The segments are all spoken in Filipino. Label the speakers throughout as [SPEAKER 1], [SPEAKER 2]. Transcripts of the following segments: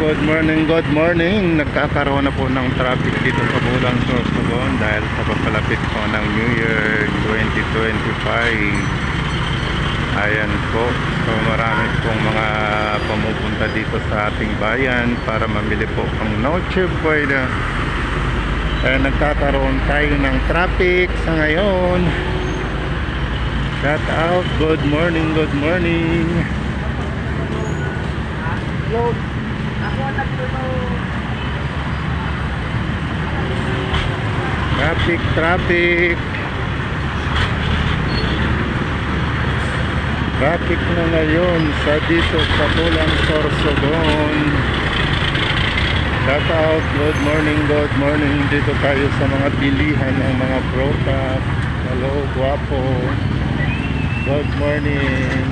[SPEAKER 1] good morning, good morning. Nagkakaroon na po ng traffic dito sa Bulan, Sorsogon dahil sa papalapit po ng New Year 2025. Ayan po. So marami pong mga pumupunta dito sa ating bayan para mamili po ang Noche Buena. Kaya nagkakaroon tayo ng traffic sa ngayon. Shout out, good morning, good morning. Traffic, traffic. Traffic na ngayon sa dito sa Bulan, Sorsogon. Shout out, good morning dito tayo sa mga bilihan ng mga prutas. Hello, guwapo. Good morning.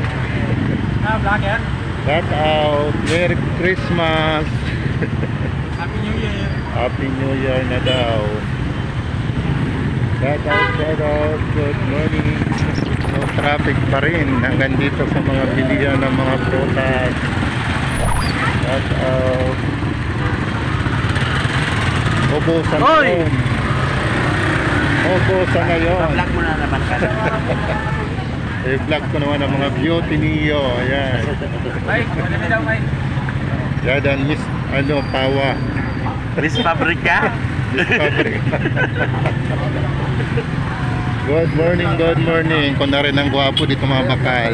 [SPEAKER 2] Vlog yan.
[SPEAKER 1] Shout out, Merry Christmas.
[SPEAKER 2] Happy New Year.
[SPEAKER 1] Happy New Year na daw. Shout out, good morning. No traffic pa rin hanggang dito sa mga bilihan ng mga prutas. Shout out. Ubusan ngayon. Ubusan ngayon.
[SPEAKER 2] Vlog mo na naman ka.
[SPEAKER 1] I-vlog ko naman ang mga beauty niyo. Ayan.
[SPEAKER 2] Mike, ano daw Mike?
[SPEAKER 1] Yan, Miss, Pawa.
[SPEAKER 2] Miss Pabrika.
[SPEAKER 1] Miss Pabrika. Good morning. Kung na rin ang gwapo dito mga bakal.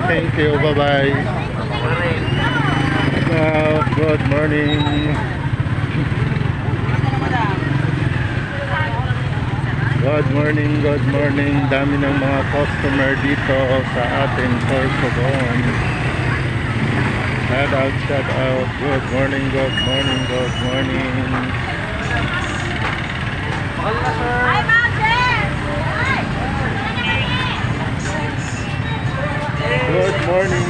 [SPEAKER 1] Thank you, bye-bye. Good morning. Good morning. Dami ng mga customer dito sa ating Sorsogon. Shout out. Good morning.
[SPEAKER 3] Hi, Mountain!
[SPEAKER 1] Good morning.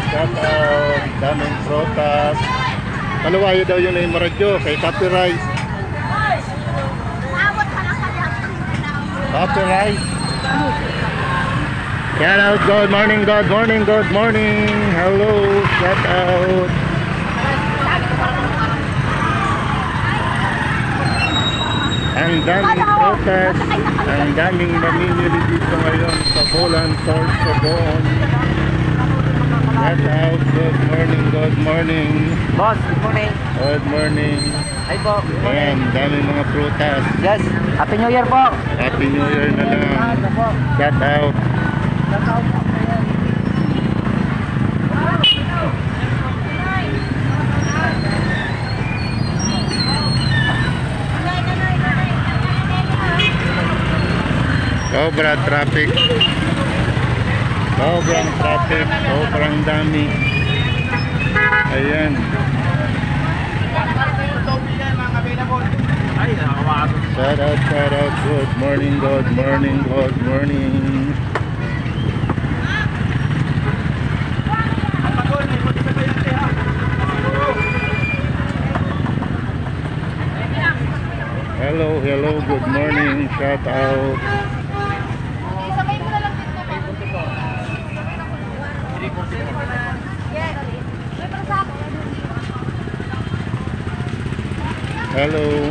[SPEAKER 1] Shout out. Daming prutas. Kalawayo daw yun yung radyo kay copyright. Copyright. Shout out, good morning. Hello, shout out. Ang daming prutas, ang daming mamimili dito ngayon sa Bulan, Sorsogon. Shout out, good morning.
[SPEAKER 2] Boss, good morning.
[SPEAKER 1] Good morning.
[SPEAKER 2] Hi po.
[SPEAKER 1] Ayan, daming mga prutas.
[SPEAKER 2] Yes, Happy New Year po.
[SPEAKER 1] Happy New Year na lang. Shout out. Sobrang traffic. Sobrang dami. Ayan. Shout out. Good morning. Hello, good morning. Shout out. Hello.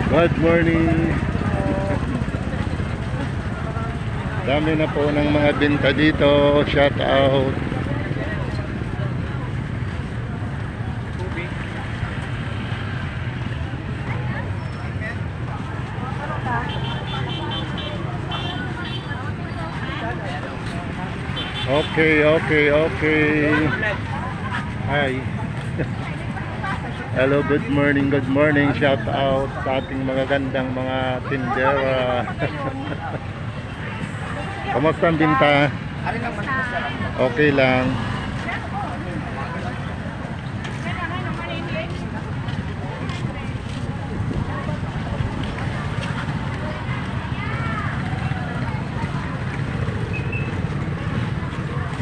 [SPEAKER 1] Good morning. Dami na po ng mga binta dito. Shout out. Okay. Hi. Hello, good morning. Shout out sa ating mga gandang mga tindera. Kamusta ang binta? Okay lang.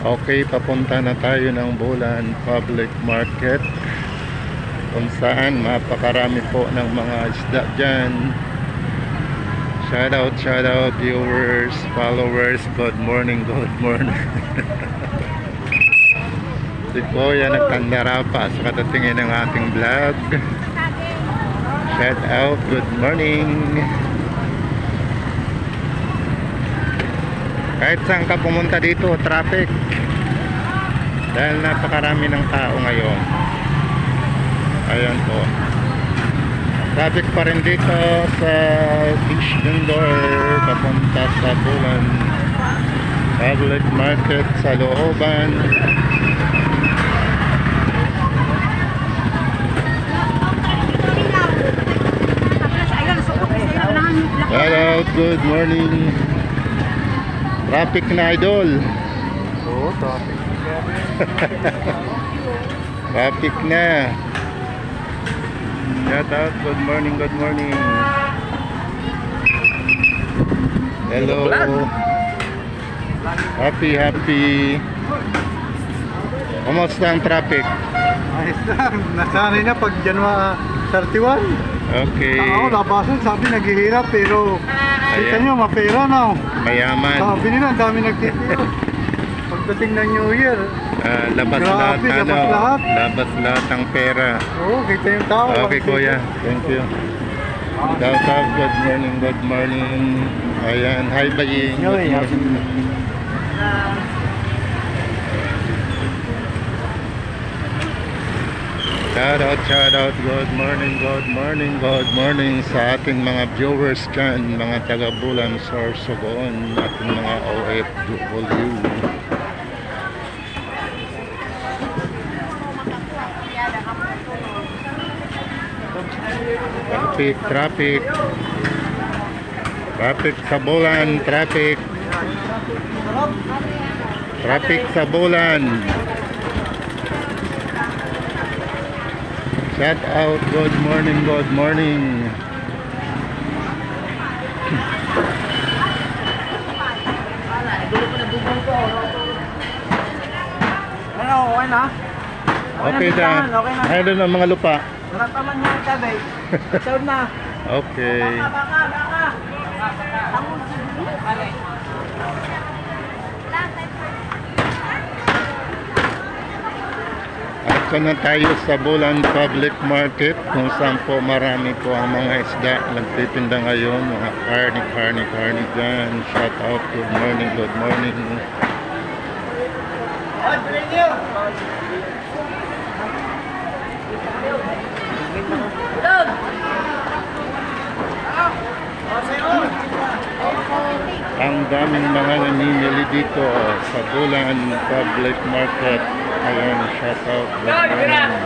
[SPEAKER 1] Okay, papunta na tayo ng Bulan Public Market kung saan mapakarami po ng mga isda dyan. Shout out viewers, followers, good morning, good morning. Si Kuya nagtandara pa sa kadatingin ng ating vlog. Shout out, good morning. Kahit saan ka pumunta dito, traffic. Dahil napakarami ng tao ngayon. Ayan po. Traffic pa rin dito sa Fish Vendor papunta sa Bulan Public Market sa looban. Hello, good morning. Traffic na, idol.
[SPEAKER 2] Oo, traffic.
[SPEAKER 1] Traffic na. Shout out, good morning, good morning. Hello. Happy. Kumusta ang traffic?
[SPEAKER 4] Ayos lang, nasanay na pag January 31.
[SPEAKER 1] Okay.
[SPEAKER 4] Ako, labasan, sabi naghihirap pero kita
[SPEAKER 1] Ayan.
[SPEAKER 4] nyo, mapera na.
[SPEAKER 1] Mayaman.
[SPEAKER 4] Sabi nila, ang dami nagtitira. Pagdating ng New Year,
[SPEAKER 1] Labas
[SPEAKER 4] Grabe,
[SPEAKER 1] lahat,
[SPEAKER 4] labas lahat.
[SPEAKER 1] Labas lahat ang pera.
[SPEAKER 4] oo, kita yung tao.
[SPEAKER 1] Okay, Kuya. Thank you. Shout out, good morning, good morning. Ayan, hi Baying. Good morning. Shout out, good morning, good morning, good morning sa ating mga viewers dyan, mga taga-Bulan, Sorsogon, ating mga OFW. Traffic sa Bulan, traffic sa Bulan. Shout out, good morning, good morning.
[SPEAKER 2] Ano, okay na?
[SPEAKER 1] Okay na. Ayun ang mga lupa.
[SPEAKER 2] Wala pa man yung tabi. Sound na.
[SPEAKER 1] Okay.
[SPEAKER 2] Baka.
[SPEAKER 1] At na tayo sa Bulan Public Market kung saan po marami po ang mga isda nagtitinda ngayon, mga karni dyan. Shout out, good morning, good morning. Ang daming mga namimili dito sa Bulan Public Market. Ayan, shout out, good morning.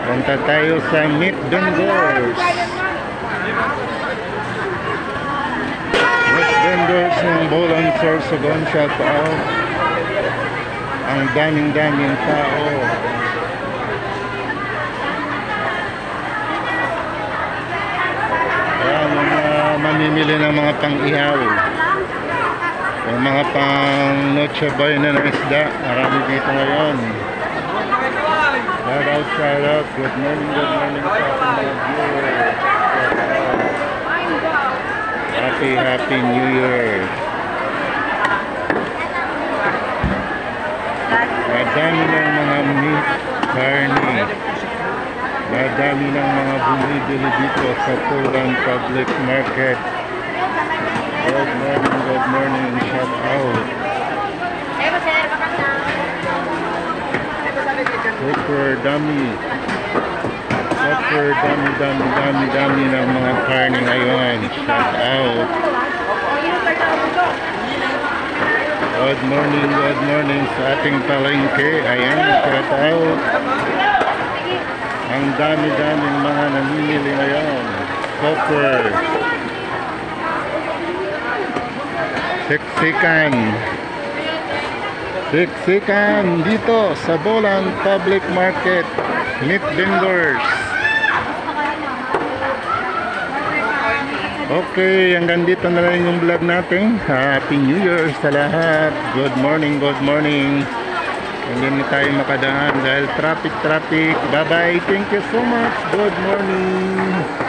[SPEAKER 1] Punta tayo sa Meat Vendors. Meat Vendors ng Bulan, Sorsogon, shout out. Ang daming tao. Ayan, mga mamimili ng mga pang-ihaw. Yung mga pang Noche Buena ng isda. Marami dito ngayon. Shout out. Good morning sa ating mga viewers. Happy New Year. Madami ng mga meat, karni. Madami ng mga bumibili dito sa Bulan Public Market. Good morning, shout out. Super dami ng mga karni ngayon. Shout out. Good morning sa ating palengke. Ayan, shout out. Ang dami-daming mga namimili ngayon. Copper. Siksikan dito sa Bulan Public Market. Meat Vendors. Okay, hanggang dito na lang yung vlog natin. Happy New Year sa lahat. Good morning. Hindi na tayo makadaan dahil traffic. Bye bye, thank you so much, good morning.